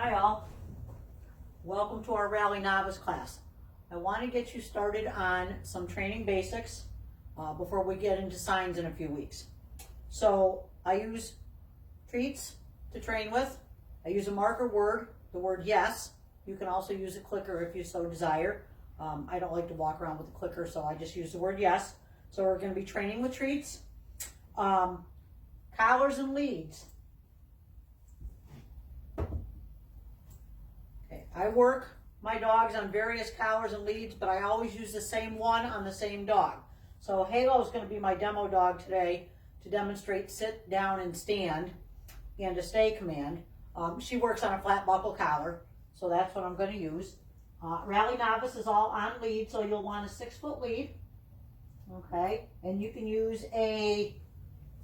Hi all, welcome to our Rally Novice class. I want to get you started on some training basics before we get into signs in a few weeks. So I use treats to train with. I use a marker word, the word yes. You can also use a clicker if you so desire. I don't like to walk around with a clicker, so I just use the word yes. So we're going to be training with treats. Collars and leads. I work my dogs on various collars and leads, but I always use the same one on the same dog. So Halo is going to be my demo dog today to demonstrate sit, down, and stand, and a stay command. She works on a flat buckle collar, so that's what I'm going to use. Rally Novice is all on lead, so you'll want a 6-foot lead. Okay, and you can use a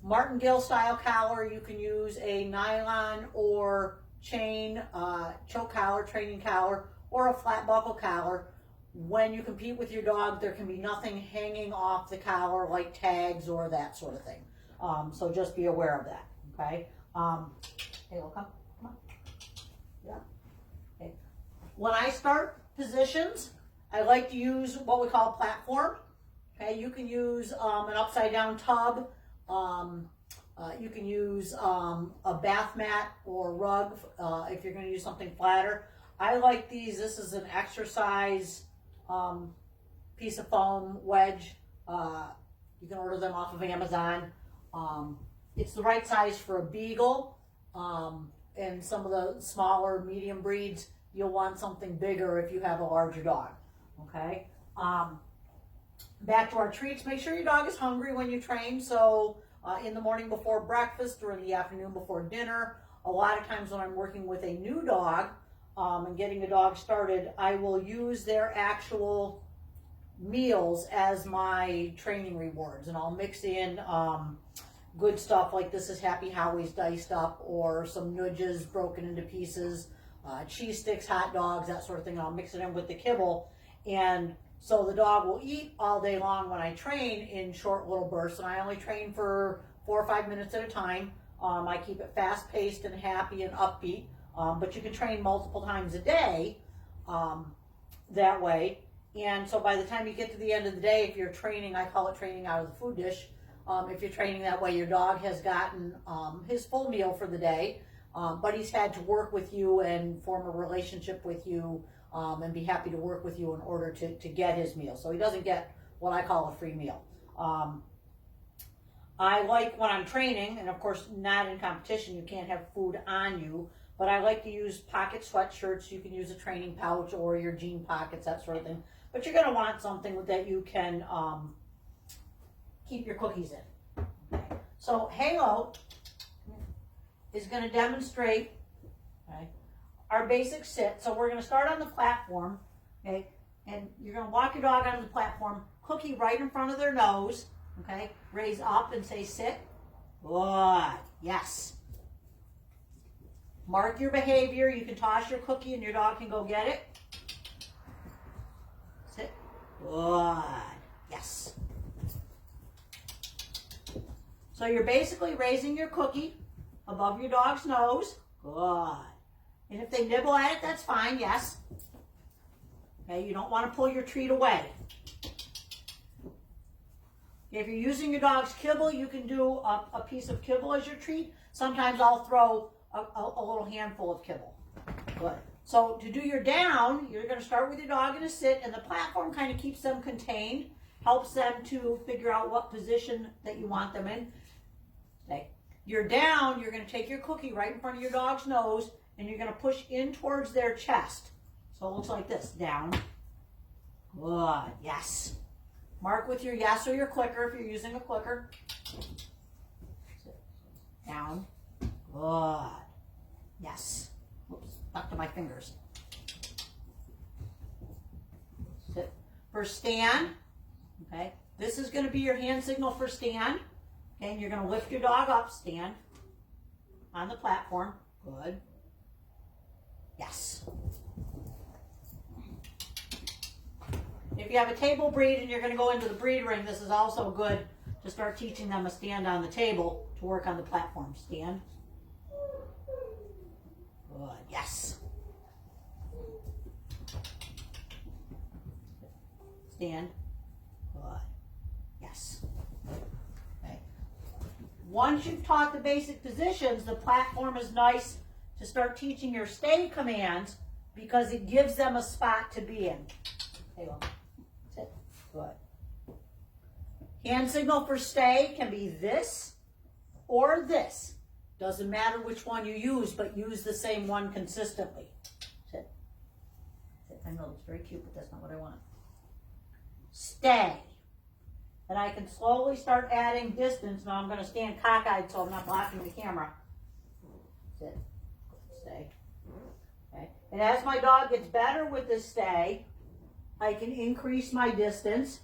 martingale style collar, you can use a nylon or chain choke collar, training collar, or a flat buckle collar. When you compete with your dog, there can be nothing hanging off the collar like tags or that sort of thing. So just be aware of that, okay? Hey, come on. Yeah. Okay. When I start positions, I like to use what we call a platform. Okay, you can use an upside down tub. You can use a bath mat or rug if you're going to use something flatter. I like these. This is an exercise piece of foam wedge. You can order them off of Amazon. It's the right size for a beagle. And some of the smaller medium breeds, you'll want something bigger if you have a larger dog. Okay. Back to our treats. Make sure your dog is hungry when you train. So in the morning before breakfast or in the afternoon before dinner. A lot of times when I'm working with a new dog and getting a dog started, I will use their actual meals as my training rewards, and I'll mix in good stuff like this is Happy Howie's diced up, or some nudges broken into pieces, cheese sticks, hot dogs, that sort of thing. And I'll mix it in with the kibble, and so the dog will eat all day long when I train in short little bursts, and I only train for 4 or 5 minutes at a time. I keep it fast-paced and happy and upbeat, but you can train multiple times a day that way. And so by the time you get to the end of the day, if you're training, I call it training out of the food dish. If you're training that way, your dog has gotten his full meal for the day, but he's had to work with you and form a relationship with you, and be happy to work with you in order to get his meal. So he doesn't get what I call a free meal. I like when I'm training, and of course not in competition, you can't have food on you, but I like to use pocket sweatshirts. You can use a training pouch or your jean pockets, that sort of thing. But you're going to want something that you can keep your cookies in. Okay. So Halo is going to demonstrate, okay, our basic sit. So we're going to start on the platform, okay, and you're going to walk your dog onto the platform, cookie right in front of their nose, okay, raise up and say sit. Good, yes. Mark your behavior. You can toss your cookie and your dog can go get it. Sit. Good, yes. So you're basically raising your cookie above your dog's nose. Good. And if they nibble at it, that's fine, yes. Okay, you don't want to pull your treat away. If you're using your dog's kibble, you can do a piece of kibble as your treat. Sometimes I'll throw a little handful of kibble. Good. So to do your down, you're going to start with your dog in a sit, and the platform kind of keeps them contained, helps them to figure out what position that you want them in. Okay. You're down, you're going to take your cookie right in front of your dog's nose, and you're going to push in towards their chest. So it looks like this, down. Good, yes. Mark with your yes or your clicker if you're using a clicker. Down. Good. Yes. Oops, stuck to my fingers. Sit. For stand, okay, this is going to be your hand signal for stand. Okay, and you're going to lift your dog up, stand on the platform. Good. Yes. If you have a table breed and you're going to go into the breed ring, this is also good to start teaching them a stand on the table to work on the platform. Stand. Good. Yes. Stand. Good. Yes. Okay. Once you've taught the basic positions, the platform is nice to start teaching your stay commands because it gives them a spot to be in. Okay, well, sit. Good. Hand signal for stay can be this or this. Doesn't matter which one you use, but use the same one consistently. Sit. Sit. I know it's very cute, but that's not what I want. Stay. And I can slowly start adding distance. Now I'm going to stand cockeyed so I'm not blocking the camera. Sit. Stay. Okay. And as my dog gets better with this stay, I can increase my distance.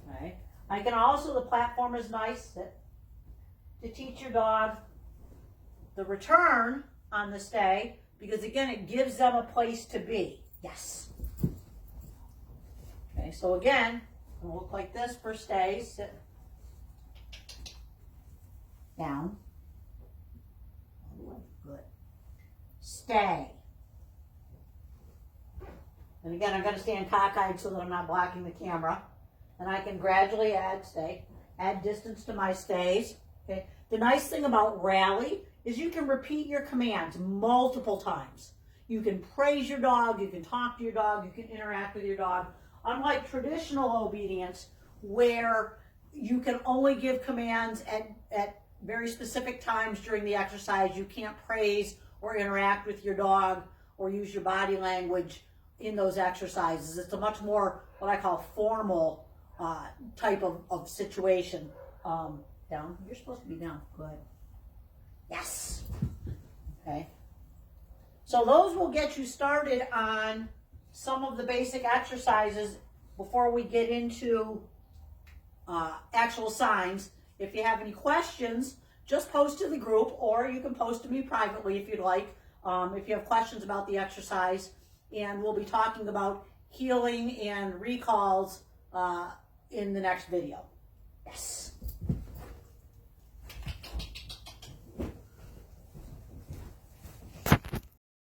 Okay. I can also, the platform is nice, sit, to teach your dog the return on the stay, because again, it gives them a place to be. Yes. Okay, so again, it'll look like this for stay. Sit down. Good. Stay. And again, I'm going to stand cockeyed so that I'm not blocking the camera. And I can gradually add distance to my stays. Okay. The nice thing about Rally is you can repeat your commands multiple times. You can praise your dog, you can talk to your dog, you can interact with your dog. Unlike traditional obedience, where you can only give commands at very specific times during the exercise, you can't praise or interact with your dog or use your body language in those exercises. It's a much more what I call formal type of situation. Down. You're supposed to be down. Good. Yes. Okay. So those will get you started on some of the basic exercises before we get into actual signs. If you have any questions, just post to the group, or you can post to me privately if you'd like, if you have questions about the exercise. And we'll be talking about healing and recalls in the next video. Yes.